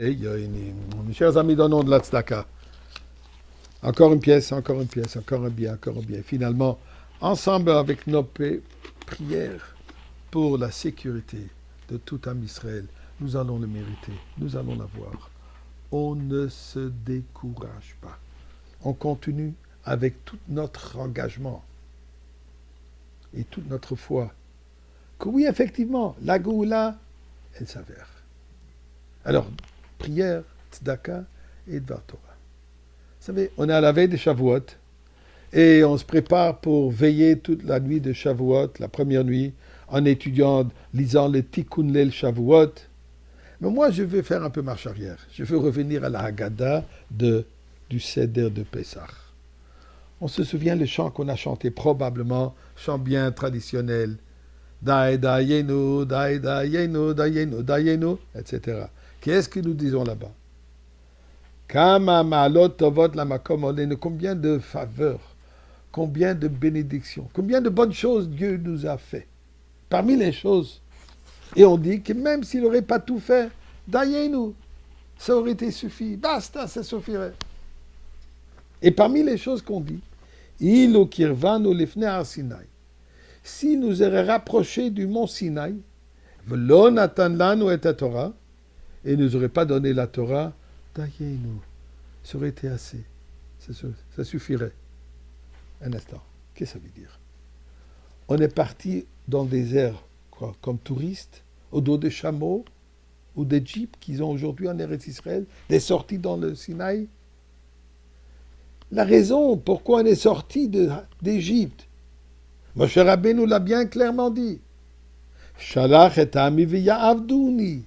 Mes chers amis, donnons de la tzedaka. Encore une pièce, encore une pièce, encore un bien, encore un bien. Finalement, ensemble avec nos prières pour la sécurité de tout âme Israël, nous allons le mériter, nous allons l'avoir. On ne se décourage pas. On continue avec tout notre engagement et toute notre foi. Que oui, effectivement, la Géoula, elle s'avère. Alors, prière, tzedaka et Dvar Torah. Vous savez, on est à la veille de Shavuot et on se prépare pour veiller toute la nuit de Shavuot, la première nuit, en étudiant, lisant le Tikkun Leil Shavuot. Mais moi, je veux faire un peu marche arrière. Je veux revenir à la Haggadah du Seder de Pessah. On se souvient le chant qu'on a chanté probablement, chant bien traditionnel. Dai dayenu, dai dayenu, dayenu, dayenu, etc. Qu'est-ce que nous disons là-bas? Kama ma'alot tovot lamakom olenu. Combien de faveurs, combien de bénédictions, combien de bonnes choses Dieu nous a fait. Parmi les choses. Et on dit que même s'il n'aurait pas tout fait, dayenu, ça aurait été suffi. Basta, ça suffirait. Et parmi les choses qu'on dit, ilu kirvanu lifnei har Sinai. Si nous aurait rapprochés du mont Sinaï, v'lo natan lanu et Torah, et nous aurait pas donné la Torah, dayenu, ça aurait été assez. Ça suffirait. Un instant, qu'est-ce que ça veut dire? On est parti dans le désert, quoi, comme touristes, au dos de chameaux ou des jeeps qu'ils ont aujourd'hui en Eretz Israël, des sorties dans le Sinaï. La raison pourquoi on est sorti d'Égypte, Moshe Rabbeinu l'a bien clairement dit. Shalach et ami v'ya'avduni.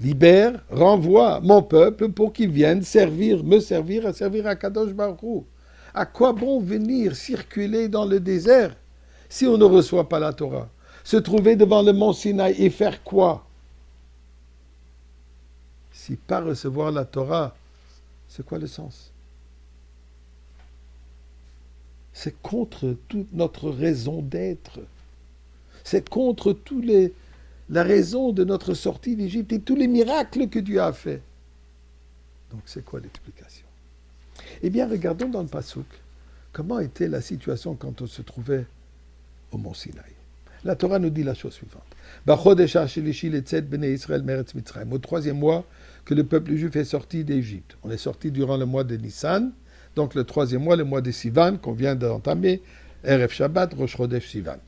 Libère, renvoie mon peuple pour qu'il vienne me servir à Kadosh Baruch Hu. À quoi bon venir circuler dans le désert si on ne reçoit pas la Torah? Se trouver devant le mont Sinaï et faire quoi? Si pas recevoir la Torah, c'est quoi le sens? C'est contre toute notre raison d'être. C'est contre la raison de notre sortie d'Égypte et tous les miracles que Dieu a fait. Donc c'est quoi l'explication? Eh bien, regardons dans le Passouk comment était la situation quand on se trouvait au mont Sinaï. La Torah nous dit la chose suivante. Au troisième mois que le peuple juif est sorti d'Égypte. On est sorti durant le mois de Nissan, donc le troisième mois, le mois de Sivan, qu'on vient d'entamer, Erev Shabbat, Rosh Chodesh Sivan.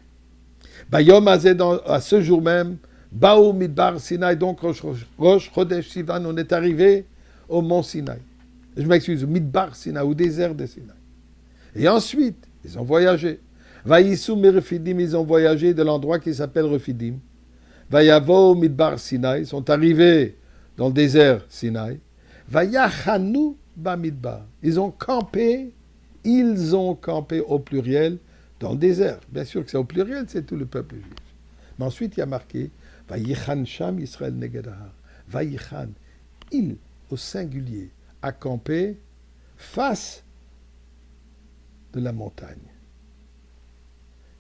Bayom Azé, à ce jour même, Baou Midbar Sinaï, donc Rosh Chodesh Sivan, on est arrivé au mont Sinaï. Je m'excuse, Midbar Sinaï, au désert de Sinaï. Et ensuite, ils ont voyagé. Vaïssoum et Refidim, ils ont voyagé de l'endroit qui s'appelle Refidim. Vayavo Midbar Sinaï, ils sont arrivés dans le désert Sinaï. Vayachanu Bamidbar, ils ont campé au pluriel dans le désert. Bien sûr que c'est au pluriel, c'est tout le peuple juif. Mais ensuite, il y a marqué Vayichan Sham Israël Negedahar. Vayichan, il, au singulier, a campé face de la montagne.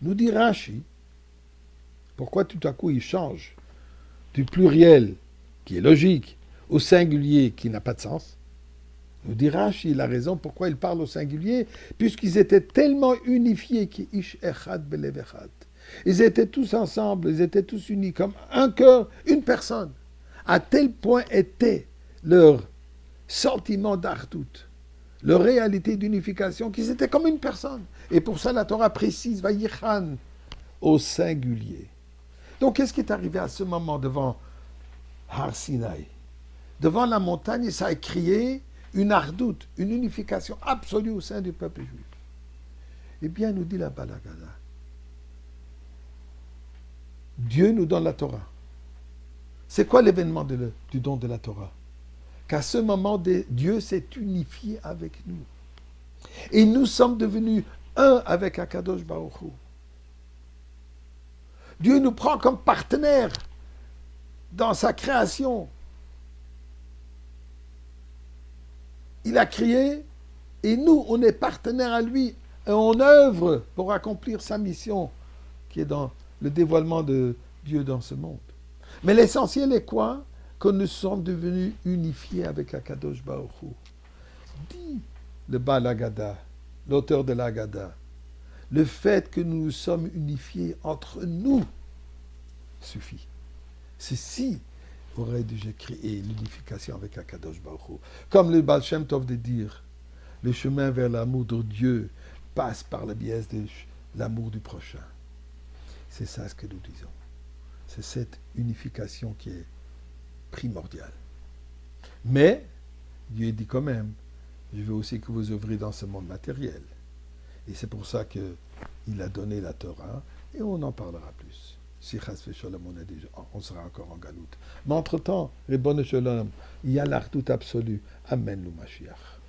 Nous dit Rashi, pourquoi tout à coup il change du pluriel, qui est logique, au singulier, qui n'a pas de sens? Nous dit Rashi la raison pourquoi il parle au singulier, puisqu'ils étaient tellement unifiés qu'ish echad belev echad. Ils étaient tous ensemble, ils étaient tous unis comme un cœur, une personne. À tel point était leur sentiment d'artout, leur réalité d'unification, qu'ils étaient comme une personne. Et pour ça, la Torah précise, Vayichan, au singulier. Donc, qu'est-ce qui est arrivé à ce moment devant Har Sinaï? Devant la montagne, ça a crié une ardoute, une unification absolue au sein du peuple juif. Eh bien, nous dit la Balagada, Dieu nous donne la Torah. C'est quoi l'événement du don de la Torah? Qu'à ce moment, Dieu s'est unifié avec nous. Et nous sommes devenus un avec Akadosh Baruch Hu. Dieu nous prend comme partenaire dans sa création. Il a créé et nous, on est partenaires à lui et on œuvre pour accomplir sa mission qui est dans le dévoilement de Dieu dans ce monde. Mais l'essentiel est quoi? que nous sommes devenus unifiés avec Akadosh Baruch Hu. Dit le Baal Haggadah, l'auteur de l'Haggadah, le fait que nous nous sommes unifiés entre nous suffit. Ceci aurait dû créer l'unification avec Akadosh Baruch Hu. Comme le Baal Shem Tov de dire, le chemin vers l'amour de Dieu passe par le biais de l'amour du prochain. C'est ça ce que nous disons. C'est cette unification qui est primordiale. Mais, Dieu dit quand même, je veux aussi que vous œuvrez dans ce monde matériel. Et c'est pour ça qu'il a donné la Torah, et on en parlera plus. Si Chas v'Sholom, on sera encore en galoute. Mais entre-temps, les bonnes Sholom, il y a l'ardoute absolue. Amen, le Mashiach.